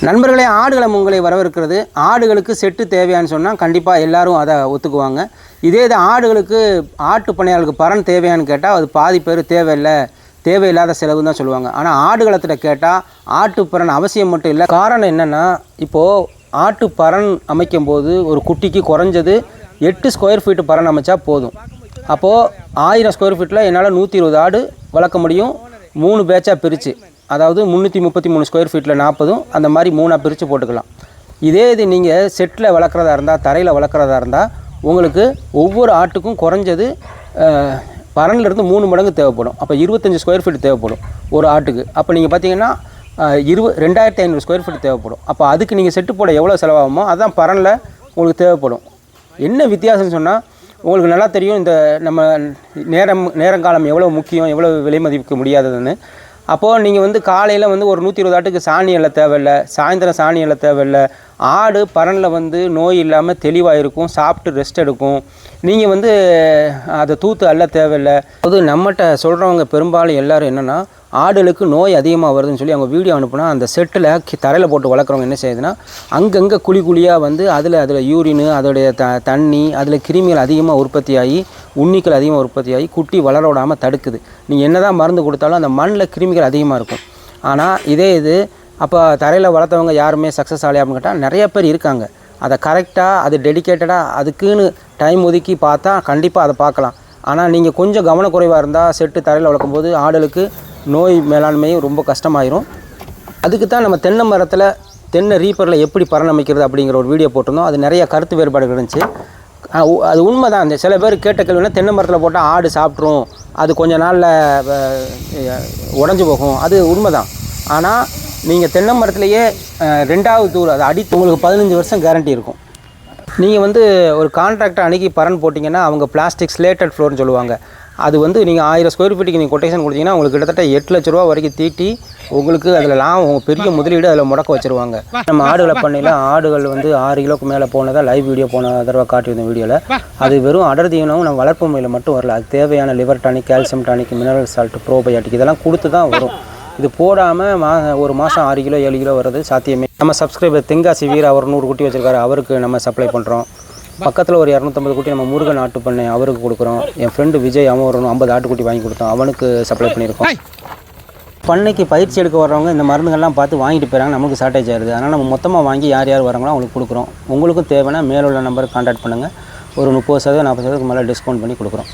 நண்பர்களே, ஆடுகளம் உங்களை வரவேற்கிறது. ஆடுகளுக்கு செட்டு தேவையான்னு சொன்னால் கண்டிப்பாக எல்லோரும் அதை ஒத்துக்குவாங்க. இதே இது ஆடுகளுக்கு ஆட்டு பண்ணையாளுக்கு பரன் தேவையான்னு கேட்டால் அது பாதி பேர் தேவையில்லாத செலவுன்னு தான் சொல்லுவாங்க. ஆனால் ஆடுகளத்தில் கேட்டால் ஆட்டு பரன் அவசியம் மட்டும் இல்லை. காரணம் என்னென்னா, இப்போது ஆட்டு பரன் அமைக்கும் போது ஒரு குட்டிக்கு குறைஞ்சது 8 ஸ்கொயர் ஃபீட்டு பரன் அமைச்சா போதும். அப்போது 1000 ஸ்கொயர் ஃபீட்டில் என்னால் 120 ஆடு வளர்க்க முடியும். 3 பேட்சாக பிரித்து, அதாவது 333 ஸ்கொயர் ஃபீட்டில் 40, அந்த மாதிரி 3ஆக பிரித்து போட்டுக்கலாம். இதே இது நீங்கள் செட்டில் வளர்க்குறதா இருந்தால், தரையில் வளர்க்குறதா இருந்தால், உங்களுக்கு ஒவ்வொரு ஆட்டுக்கும் குறைஞ்சது பரன்லேருந்து 3 மடங்கு தேவைப்படும். அப்போ 25 ஸ்கொயர் ஃபீட் தேவைப்படும் ஒரு ஆட்டுக்கு. அப்போ நீங்கள் பார்த்தீங்கன்னா 2500 ஸ்கொயர் ஃபீட் தேவைப்படும். அப்போ அதுக்கு நீங்கள் செட்டு போட எவ்வளோ செலவாகுமோ அதுதான் பரனில் உங்களுக்கு தேவைப்படும். என்ன வித்தியாசம்னு சொன்னால், உங்களுக்கு நல்லா தெரியும் இந்த நம்ம நேரங்காலம் எவ்வளோ முக்கியம், எவ்வளோ விலை மதிக்க முடியாததுன்னு. அப்போது நீங்கள் காலையில் ஒரு 120 ஆட்டுக்கு சாணி எல்லாம் தேவையில்லை, சாயந்தரம் சாணி எல்லாம் தேவையில்லை. ஆடு பரனில் நோய் இல்லாமல் தெளிவாக இருக்கும், சாப்பிட்டு ரெஸ்ட் எடுக்கும். நீங்கள் அதை தூத்து அல்ல தேவையில்லை. அது நம்மகிட்ட சொல்கிறவங்க பெரும்பாலும் எல்லோரும் என்னென்னா, ஆடுகளுக்கு நோய் அதிகமாக வருதுன்னு சொல்லி அவங்க வீடியோ அனுப்புனா, அந்த செட்டில் தரையில் போட்டு வளர்க்குறவங்க என்ன செய்யுதுன்னா, அங்கங்கே குழியாக அதில் யூரின், அதோடைய தண்ணி, அதில் கிருமிகள் அதிகமாக உற்பத்தி ஆகி, உண்ணிகள் அதிகமாக உற்பத்தி ஆகி குட்டி வளர விடாமல் தடுக்குது. நீங்கள் என்ன தான் மருந்து கொடுத்தாலும் அந்த மண்ணில் கிருமிகள் அதிகமாக இருக்கும். ஆனால் இதே இது அப்போ தரையில் வளர்த்தவங்க யாருமே சக்ஸஸ் ஆகலையா அப்படின்னு கேட்டால் நிறைய பேர் இருக்காங்க. அதை கரெக்டாக, அது டெடிக்கேட்டடாக அதுக்குன்னு டைம் ஒதுக்கி பார்த்தா கண்டிப்பாக அதை பார்க்கலாம். ஆனால் நீங்கள் கொஞ்சம் கவனக்குறைவாக இருந்தால் செட்டு தரையில் வளர்க்கும்போது ஆடுகளுக்கு நோய் மேலாண்மையும் ரொம்ப கஷ்டமாயிரும். அதுக்கு தான் நம்ம தென்னை ரீப்பரில் எப்படி பராமரிக்கிறது அப்படிங்கிற ஒரு வீடியோ போட்டிருந்தோம். அது நிறைய கருத்து வேறுபாடுகள் இருந்துச்சு. அது உண்மை தான். அந்த சில பேர் கேட்ட கேள்வினா, தென்னை மரத்தில் போட்டால் ஆடு சாப்பிட்ரும், அது கொஞ்ச நாளில் உடஞ்சி போகும். அது உண்மை தான். ஆனால் நீங்கள் தென்னை மரத்துலேயே 2வது தூர் அதை அடித்து உங்களுக்கு 15 வருஷம் கேரண்டி இருக்கும். நீங்கள் ஒரு கான்ட்ராக்டை அணுகி பரன் போட்டிங்கன்னா, அவங்க பிளாஸ்டிக் ஸ்லேட்டட் ஃப்ளோர்னு சொல்லுவாங்க. அது நீங்கள் 1000 ஸ்கொயர் ஃபீட்டுக்கு நீங்கள் கொட்டேஷன் கொடுத்தீங்கன்னா உங்களுக்கு கிட்டத்தட்ட 8 லட்ச ரூபா வரைக்கும் தீட்டி உங்களுக்கு அதில் உங்கள் பெரிய முதலீடு அதில் முடக்க வச்சுருவாங்க. நம்ம ஆடுகளை பண்ணையில் ஆடுகள் 6 கிலோக்கு மேலே போனதாக லைவ் வீடியோ போன தடவை காட்டியிருந்தோம் வீடியோவில். அது வெறும் அடர் தீவனம் நம்ம வளர்ப்பு முறையில் மட்டும் வரல. அது தேவையான liver tonic, calcium tonic, mineral salt, probiotic இதெல்லாம் கொடுத்து தான் வரும். இது போடாமல் ஒரு மாதம் 6 கிலோ 7 கிலோ வர்றது சாத்தியமே. நம்ம சப்ஸ்கிரைபர் தென்காசி வீர அவர் 100 குட்டி வச்சுருக்காரு, அவருக்கு நம்ம சப்ளை பண்ணுறோம். பக்கத்தில் ஒரு 250 குட்டி நம்ம முருகன் ஆட்டு பண்ணை அவருக்கு கொடுக்குறோம். என் ஃப்ரெண்டு விஜய் அவன் ஒரு 50 ஆட்டுக்குட்டி வாங்கி கொடுத்தோம், அவனுக்கு சப்ளை பண்ணியிருக்கோம். பண்ணைக்கு பயிற்சி எடுக்க வர்றவங்க இந்த மருந்துகள்லாம் பார்த்து வாங்கிட்டு போயிறாங்க, நமக்கு ஷார்ட்டேஜ் ஆகிடுது. அதனால் நம்ம மொத்தமாக வாங்கி யார் வராங்களோ அவங்களுக்கு கொடுக்குறோம். உங்களுக்கும் தேவைன்னா மேலுள்ள நம்பருக்கு கான்டாக்ட் பண்ணுங்கள். ஒரு 30% 40% மேலே டிஸ்கவுண்ட் பண்ணி கொடுக்குறோம்.